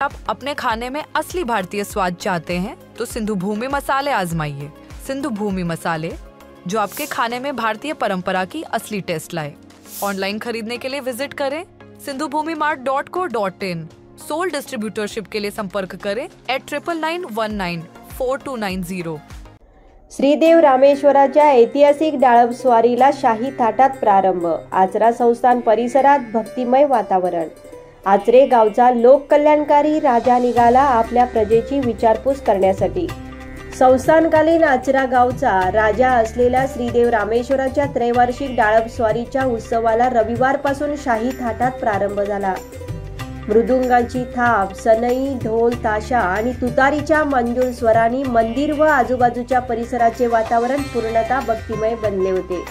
आप अपने खाने में असली भारतीय स्वाद चाहते हैं तो सिंधु भूमि मसाले आजमाइए। सिंधु भूमि मसाले जो आपके खाने में भारतीय परंपरा की असली टेस्ट लाए। ऑनलाइन खरीदने के लिए विजिट करें sindhubhumimart.co.in। सोल डिस्ट्रीब्यूटरशिप के लिए संपर्क करें @99194290। श्रीदेव रामेश्वराच्या ऐतिहासिक डाळब स्वारीला शाही थाटात प्रारंभ। आचरा संस्थान परिसरात भक्तिमय वातावरण। आचरे गावचा लोककल्याणकारी राजा निघाला आपल्या प्रजेची विचारपूस करण्यासाठी। संस्थानकालीन आचरा गावचा राजा असलेल्या श्रीदेव रामेश्वराच्या त्रैवार्षिक डाळब स्वारीच्या उत्सवाला रविवारपासून शाही थाटात प्रारंभ झाला। मृदुंगाची थाप, सनई, ढोल, ताशा आणि तुतारीच्या मंजूळ स्वरांनी मंदिर व आजूबाजूच्या परिसराचे वातावरण पूर्णतः भक्तिमय बनले होते।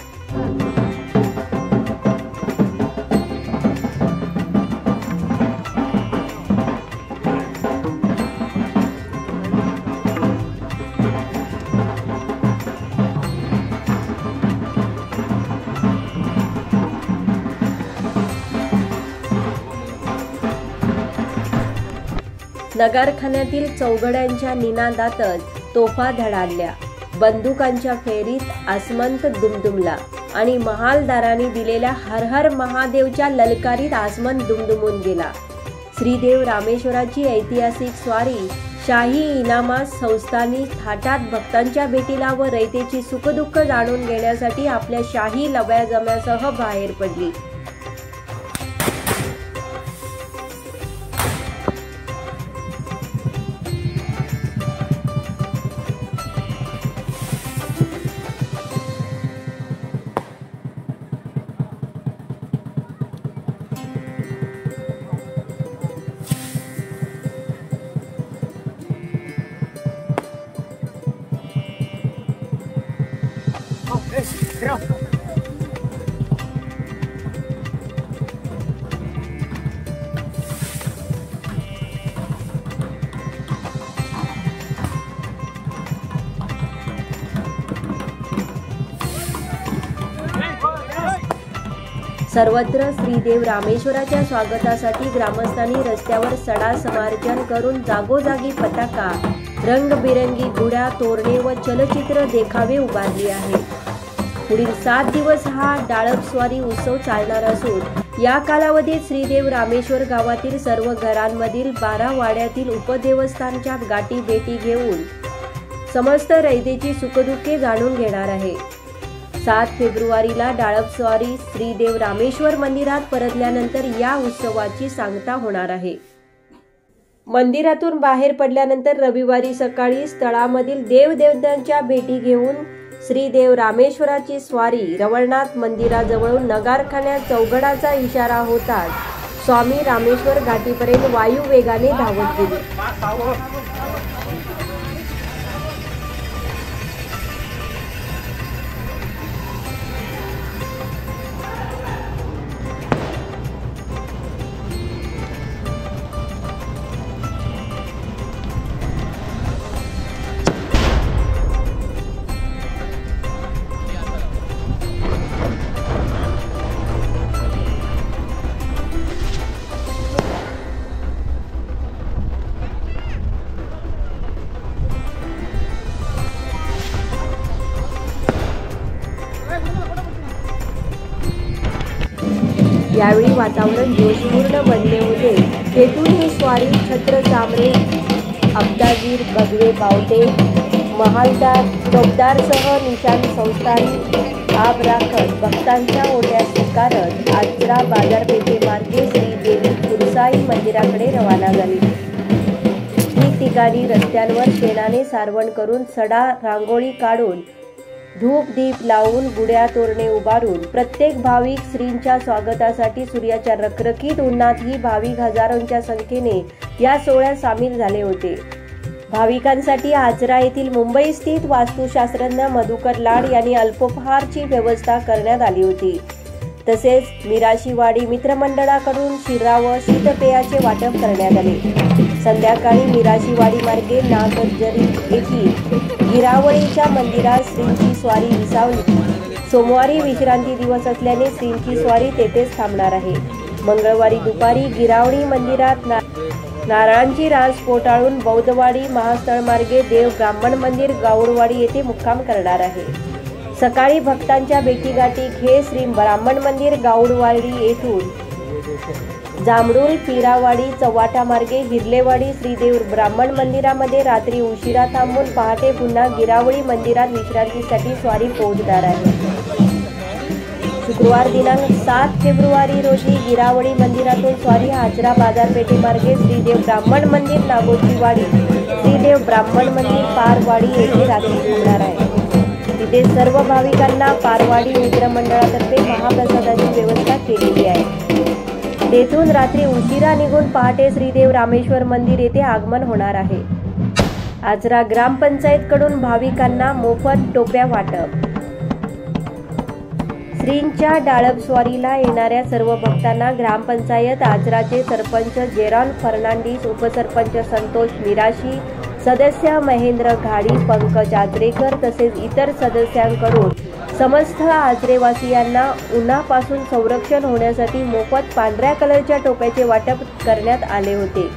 नगारखान्यातील चौघड्यांच्या निनादातच तोफा धडाडल्या, बंदुकांच्या फेरीत आसमंत दुमदुमला आणि महालदारांनी दिलेल्या हर हर महादेवच्या ललकारीत आसमंत दुमदुमून गेला। श्रीदेव रामेश्वराची ऐतिहासिक स्वारी शाही इनामात संस्थानी थाटात भक्तांच्या भेटीला व रयतेची सुखदुःख जाणून घेण्यासाठी आपल्या शाही लवाजम्यासह बाहेर पडली। सर्वत्र श्रीदेव रामेश्वराच्या स्वागतासाठी ग्रामस्थांनी रस्त्यावर सडा समार्जन करून जागोजागी पताका, रंगबिरंगी गुढ्या, तोरणे व चलचित्र देखावे उभारले आहेत। पुढील 7 दिवस हा डाळब स्वारी उत्सव चालणार असून या कालावधीत श्रीदेव रामेश्वर गावातील सर्व घरांमधील 12 वाड्यातील उपदेवस्थानच्या गाठी भेटी घेऊन समस्त रयतेची सुखदुःखे जाणून घेणार आहे। 7 फेब्रुवारीला डाळब स्वारी श्रीदेव रामेश्वर मंदिरात परतल्यानंतर या उत्सवाची सांगता होणार आहे। मंदिरातून बाहेर पडल्यानंतर रविवारी सकाळी स्थळामधील देवदेवतांच्या भेटी घेऊन श्रीदेव रामेश्वराची स्वारी रवळनाथ मंदिराजवळून नगारखान्यात चौघडाचा इशारा होताच स्वामी रामेश्वर घाटीपर्यंत वायू वेगाने धावत गेली। यावेळी वातावरण जोशपूर्ण बनले होते। तेथून ही स्वारी छत्र चामरे, अब्दागीर, भगवे बावटे, महालदार, चौकदारसह निशाण संस्थानी आब राखत भक्तांच्या ओट्या स्वीकारत आचरा बाजारपेठेमार्गे श्रीदेवी कुरसाई मंदिराकडे रवाना झाली। ठिकठिकाणी रस्त्यांवर शेणाने सारवण करून सडा रांगोळी काढून धूप दीप लावून गुढ्या तोरणे उभारून प्रत्येक भाविक श्रींच्या स्वागतासाठी सूर्याच्या रखरखीत उन्हातही भाविक हजारोंच्या संख्येने या सोहळ्यात सामील झाले होते। भाविकांसाठी आचरा येथील मुंबई स्थित वास्तुशास्त्रज्ञ मधुकर लाड यांनी अल्पोपहारची व्यवस्था करण्यात आली होती। तसेच मिराशीवाडी मित्रमंडळाकडून शिरा व शीतपेयाचे वाटप करण्यात आले। संध्याकाळी मिराशीवाडी मार्गे नागजरी येथील गिरावळीच्या मंदिरात श्रींची स्वारी विसावली। सोमवारी विश्रांती दिवस असल्याने श्रींची स्वारी तेथेच थांबणार आहे। मंगळवारी दुपारी गिरावणी मंदिरात नारळांची रास पोटाळून बौद्धवाडी महास्थळ मार्गे देव ब्राह्मण मंदिर गाऊडवाडी येथे मुक्काम करणार आहे। सकाळी भक्तांच्या भेटीगाठी घेत श्री ब्राह्मण मंदिर गाऊडवाडी येथून जांभरुल पीरावाडी चव्हाटा मार्गे हिरलेवाडी श्रीदेव ब्राह्मण मंदिरामध्ये रात्री उशिरा थांबून पहाटे पुन्हा गिरावळी मंदिरात विश्रांतीसाठी स्वारी पोहोचणार आहे। शुक्रवार दिनांक 7 फेब्रुवारी रोजी गिरावळी मंदिरातून स्वारी आचरा बाजारपेठेमार्गे श्रीदेव ब्राह्मण मंदिर नागोजीवाडी श्रीदेव ब्राह्मण मंदिर पारवाडी येथे रात्री थांबणार आहे। तिथे सर्व भाविकांना पारवाडी मित्र मंडळातर्फे महाप्रसादाची व्यवस्था केलेली आहे। तेथून रात्री उशिरा निघून पहाटे श्रीदेव रामेश्वर मंदिर येथे आगमन होणार आहे। आचरा ग्रामपंचायतकडून भाविकांना मोफत टोप्या वाटप। श्रींच्या डाळप स्वारीला येणाऱ्या सर्व भक्तांना ग्रामपंचायत आचराचे सरपंच जेरॉन फर्नांडिस, उपसरपंच संतोष मिराशी, सदस्य महेंद्र घाडी, पंकज आचरेकर तसेच इतर सदस्यांकडून समस्त आचरेवासियांना उन्हापासून संरक्षण होण्यासाठी मोफत पांढऱ्या कलरच्या टोप्याचे वाटप करण्यात आले होते।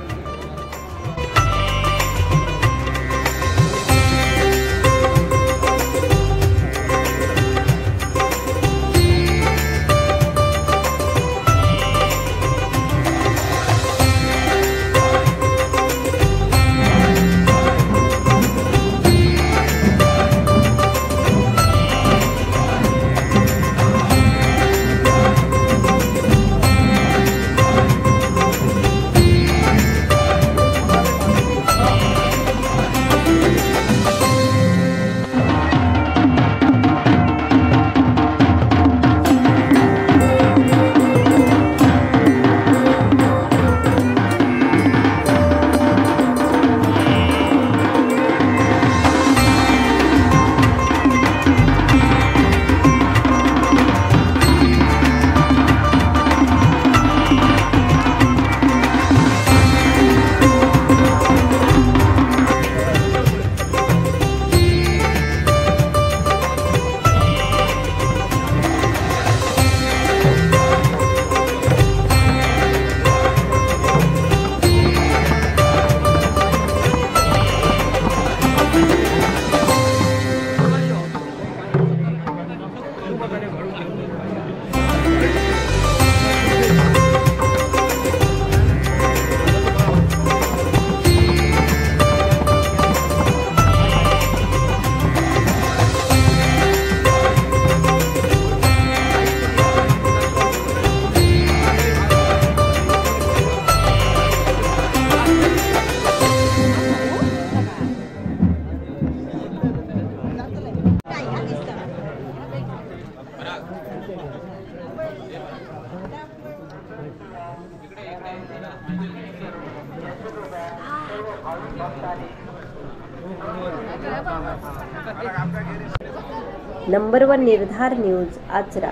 नंबर 1 निर्धार न्यूज आचरा।